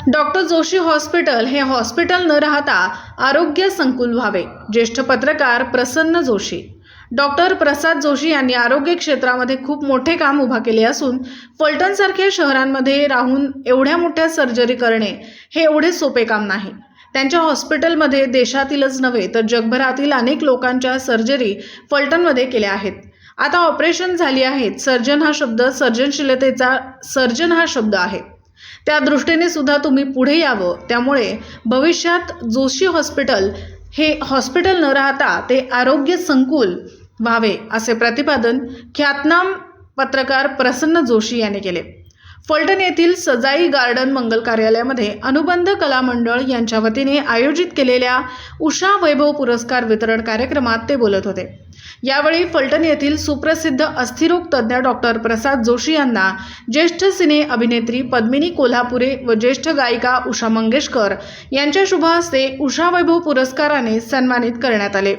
Doctor Joshi hospital हे hospital न राहता आरोग्य संकुल व्हावे. ज्येष्ठ पत्रकार प्रसन्न जोशी. डॉक्टर प्रसाद जोशी यांनी आरोग्य क्षेत्रामध्ये खूप मोठे काम उभा केले असून फलटणसारख्या शहरांमध्ये राहून एवढ्या मोठ्या सर्जरी करणे हे एवढे सोपे काम नाही. त्यांच्या हॉस्पिटलमध्ये देशातीलच नव्हे तर जगभरातील अनेक लोकांच्या सर्जरी फलटणमध्ये केल्या आहेत. आता ऑपरेशन झाली आहेत. सर्जन हा शब्द सर्जनशीलतेचा सर्जन हा शब्द आहे. त्या दृष्टीने सुद्धा तुम्ही पुढे यावं. त्यामुळे भविष्यात जोशी हॉस्पिटल हे हॉस्पिटल न राहता ते आरोग्य संकुल व्हावे असे प्रतिपादन ख्यातनाम पत्रकार प्रसन्न जोशी यांनी केले. फलटण येथील सजाई गार्डन मंगल कार्यालयामध्ये अनुबंध कला मंडळ यांच्या वतीने आयोजित केलेल्या उषा वैभव पुरस्कार वितरण कार्यक्रमात ते बोलत होते. यावेळी फलटण येथील सुप्रसिद्ध अस्थिरोग तज्ज्ञ डॉक्टर प्रसाद जोशी यांना ज्येष्ठ सिने अभिनेत्री पद्मिनी कोल्हापुरे व ज्येष्ठ गायिका उषा मंगेशकर यांच्या शुभ हस्ते उषा वैभव पुरस्काराने सन्मानित करण्यात आले.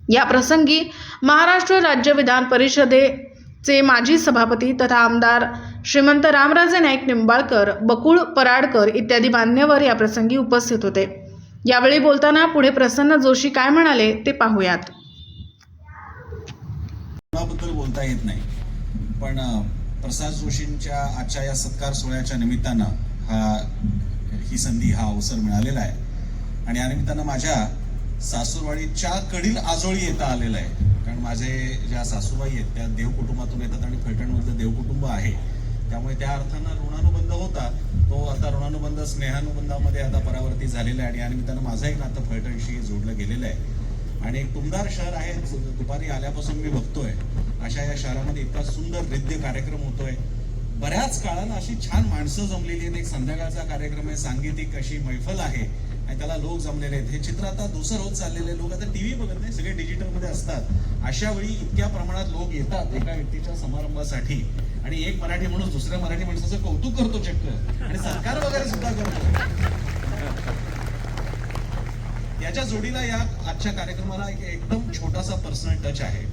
या प्रसंगी महाराष्ट्र राज्य विधान परिषदेचे माजी सभापती तथा आमदार श्रीमंत रामराजे नाईक निंबाळकर, बकुळ पराडकर इत्यादी मान्यवर या प्रसंगी उपस्थित होते. यावेळी बोलताना पुढे प्रसन्न जोशी काय म्हणाले ते पाहूयात. बद्दल बोलता येत नाही, पण प्रसाद जोशींच्या आजच्या या सत्कार सोहळ्याच्या निमित्तानं ही संधी, हा अवसर मिळालेला आहे. आणि या निमित्तानं माझ्या सासूरवाडीच्या कडील आजोळी येता आलेला आहे. कारण माझे ज्या सासूबाई आहेत त्या देव कुटुंबातून येतात आणि फलटणमधलं देव कुटुंब आहे. त्यामुळे त्या अर्थानं ऋणानुबंध होता तो आता ऋणानुबंध स्नेहानुबंधामध्ये आता परावर्तित झालेला आहे. आणि या निमित्तानं माझं एक नातं फलटणशी जोडलं गेलेलं आहे. आणि एक टुमदार शहर आहे. दुपारी आल्यापासून मी बघतोय अशा या शहरामध्ये इतका सुंदर नृत्य कार्यक्रम होतोय. बऱ्याच काळानं अशी छान माणसं जमलेली आहेत. एक संध्याकाळचा कार्यक्रम आहे, सांगीतिक अशी मैफल आहे आणि त्याला लोक जमलेले आहेत. हे चित्र आता दुसरं होत चाललेलं आहे. लोक आता टीव्ही बघत नाही, सगळे डिजिटलमध्ये असतात. अशा वेळी इतक्या प्रमाणात लोक येतात एका व्यक्तीच्या समारंभासाठी आणि एक मराठी माणूस दुसऱ्या मराठी माणसाचं कौतुक करतो चक्क आणि सत्कार वगैरे सुद्धा करतो. याच्या जोडीला या आजच्या कार्यक्रमाला एकदम छोटासा पर्सनल टच आहे.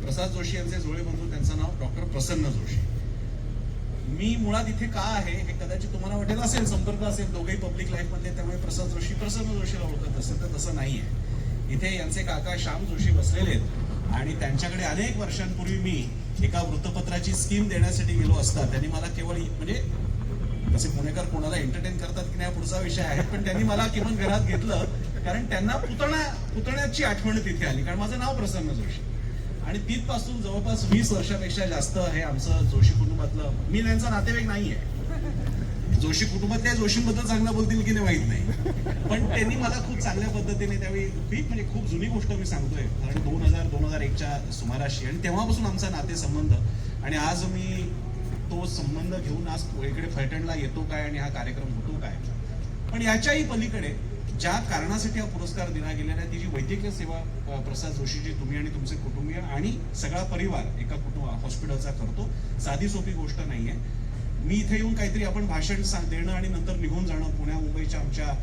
प्रसाद जोशी यांचे जोडे बंधू, त्यांचं नाव डॉक्टर प्रसन्न जोशी. मी मुळात इथे का आहे हे कदाचित तुम्हाला वाटेल असेल, संपर्क असेल दोघेही पब्लिक लाईफ मध्ये, त्यामुळे प्रसाद जोशी प्रसन्न जोशीला ओळखत असेल, तर तसं नाहीये. इथे यांचे काका श्याम जोशी बसलेले आहेत आणि त्यांच्याकडे अनेक वर्षांपूर्वी मी एका वृत्तपत्राची स्कीम देण्यासाठी गेलो असता त्यांनी मला केवळ, म्हणजे तसे पुणेकर कोणाला एंटरटेन करतात की नाही पुढचा विषय आहे, पण त्यांनी मला किमान घरात घेतलं कारण त्यांना पुतण्याची आठवण तिथे आली. कारण माझं नाव प्रसन्न जोशी आणि तिथपासून जवळपास 20 वर्षापेक्षा जास्त हे आमचं जोशी कुटुंबातलं, मी त्यांचा नातेवाईक नाहीये. जोशी कुटुंबातल्या जोशींबद्दल चांगलं बोलतील की नाही माहित नाही, पण त्यांनी मला खूप चांगल्या पद्धतीने त्यावेळी म्हणजे खूप जुनी गोष्ट मी सांगतोय, कारण 2000-2001च्या सुमाराशी, आणि तेव्हापासून आमचा नातेसंबंध. आणि आज मी तो संबंध घेऊन आज इकडे फलटणला येतो काय आणि हा कार्यक्रम होतो काय. पण याच्याही पलीकडे ज्या कारणासाठी हा पुरस्कार देण्यात गेलेला आहे, ती जी वैद्यकीय सेवा प्रसाद जोशीजी, तुम्ही आणि तुमचे कुटुंबीय आणि सगळा परिवार एका हॉस्पिटलचा करतो, साधी सोपी गोष्ट नाहीये. मी इथे येऊन काहीतरी आपण भाषण देणं आणि नंतर निघून जाणं, पुण्या मुंबईच्या आमच्या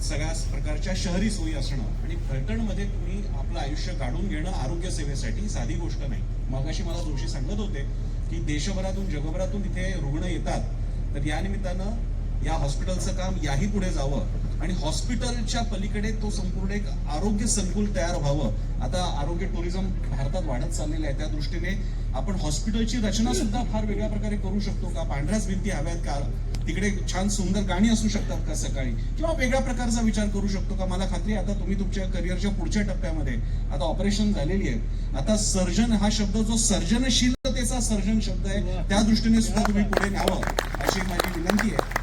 सगळ्या प्रकारच्या शहरी सोयी असणं आणि फलटणमध्ये तुम्ही आपलं आयुष्य काढून घेणं आरोग्य सेवेसाठी साधी गोष्ट नाही. मगाशी मला जोशी सांगत होते की देशभरातून जगभरातून इथे रुग्ण येतात, तर या निमित्तानं या हॉस्पिटलचं काम याही पुढे जावं आणि हॉस्पिटलच्या पलीकडे तो संपूर्ण एक आरोग्य संकुल तयार व्हावं. आता आरोग्य टुरिझम भारतात वाढत चाललेलं आहे, त्या दृष्टीने आपण हॉस्पिटलची रचना सुद्धा फार वेगळ्या प्रकारे करू शकतो का. पांढऱ्याच भिंती हव्यात का, तिकडे छान सुंदर गाणी असू शकतात का सकाळी, किंवा वेगळ्या प्रकारचा विचार करू शकतो का. मला खात्री आता तुम्ही तुमच्या करिअरच्या पुढच्या टप्प्यामध्ये, आता ऑपरेशन झालेली आहे, आता सर्जन हा शब्द जो सर्जनशीलतेचा सर्जन शब्द आहे त्या दृष्टीने सुद्धा तुम्ही पुढे न्यावं अशी माझी विनंती आहे.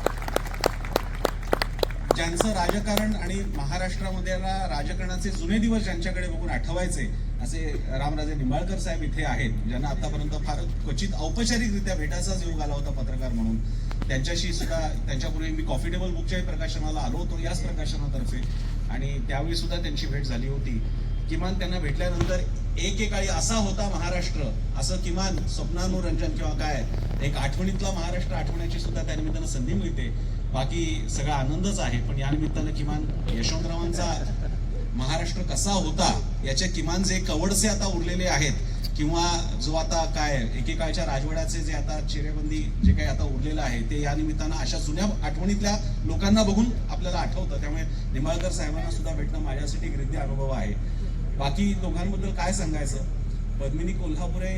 ज्यांचं राजकारण आणि महाराष्ट्रामध्ये राजकारणाचे जुने दिवस ज्यांच्याकडे बघून आठवायचे असे रामराजे निंबाळकर साहेब इथे आहेत, ज्यांना आतापर्यंत फार क्वचित औपचारिकरित्या भेटायचाच योग आला होता पत्रकार म्हणून. त्यांच्याशी सुद्धा, त्यांच्यापूर्वी मी कॉफी टेबल बुकच्याही प्रकाशनाला आलो होतो याच प्रकाशनातर्फे, आणि त्यावेळी सुद्धा त्यांची भेट झाली होती. किमान त्यांना भेटल्यानंतर एकेकाळी असा होता महाराष्ट्र, असं किमान स्वप्नानुरंजन किंवा काय एक आठवणीतला महाराष्ट्र आठवण्याची सुद्धा त्या निमित्तानं संधी मिळते. बाकी सगळा आनंदच आहे, पण या निमित्तानं किमान यशवंतरावांचा महाराष्ट्र कसा होता याचे किमान जे कवडसे आता उरलेले आहेत किंवा जो आता काय एकेकाळच्या राजवाड्याचे जे आता चिरेबंदी जे काही आता उरलेलं आहे ते या निमित्तानं अशा जुन्या आठवणीतल्या लोकांना बघून आपल्याला आठवतं. त्यामुळे निंबाळकर साहेबांना सुद्धा भेटणं माझ्यासाठी एक हृदय अनुभव आहे. बाकी दोघांबद्दल काय सांगायचं, पद्मिनी कोल्हापुरे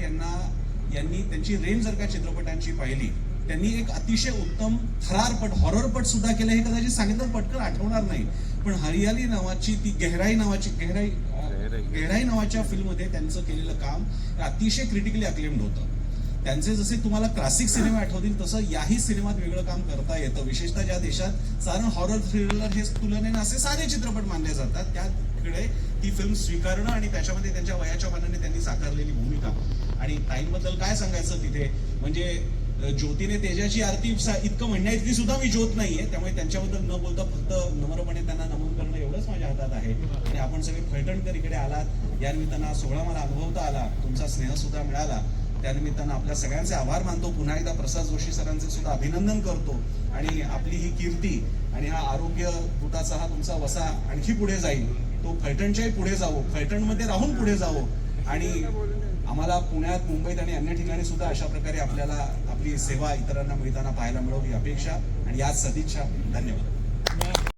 यांनी त्यांची रेंज जर का चित्रपटांची पाहिली, त्यांनी एक अतिशय उत्तम थरारपट हॉररपट सुद्धा केलं. हे कदाचित सांगितलं पटकन आठवणार नाही, पण हरियाली नावाची ती गहराई नावाच्या फिल्ममध्ये त्यांचं केलेलं काम अतिशय क्रिटिकली अक्लेम्ड होतं. त्यांचे जसे तुम्हाला क्लासिक सिनेमे आठवतील तसं याही सिनेमात वेगळं काम करता येतं. विशेषतः ज्या देशात साधारण हॉरर थ्रिलर हे तुलनेने असे साधे चित्रपट मानले जातात, त्याकडे ती फिल्म स्वीकारणं आणि त्याच्यामध्ये त्यांच्या वयाच्या मानाने त्यांनी साकारलेली भूमिका. आणि ताईंबद्दल काय सांगायचं तिथे, म्हणजे ज्योतीने तेजाची आरती इतकं म्हणण्या इतकी सुद्धा मी ज्योत नाहीये. त्यामुळे त्यांच्याबद्दल न बोलता फक्त नम्रपणे त्यांना नमन करणं एवढंच माझ्या हातात आहे. आणि आपण सगळे फलटणकर इकडे आलात, या निमित्तानं सोहळा मला अनुभवता आला, तुमचा स्नेह सुद्धा मिळाला, त्यानिमित्तानं आपल्या सगळ्यांचे आभार मानतो. पुन्हा एकदा प्रसाद जोशी सरांचे सुद्धा अभिनंदन करतो. आणि आपली ही कीर्ती आणि हा आरोग्य दूताचा हा तुमचा वसा आणखी पुढे जाईल, तो फलटणच्याही पुढे जावो, फलटणमध्ये राहून पुढे जावो. आणि आम्हाला पुण्यात, मुंबईत आणि अन्य ठिकाणी सुद्धा अशा प्रकारे आपल्याला आपली सेवा इतरांना मिळताना पाहायला मिळावी ही अपेक्षा आणि याच सदिच्छा. धन्यवाद.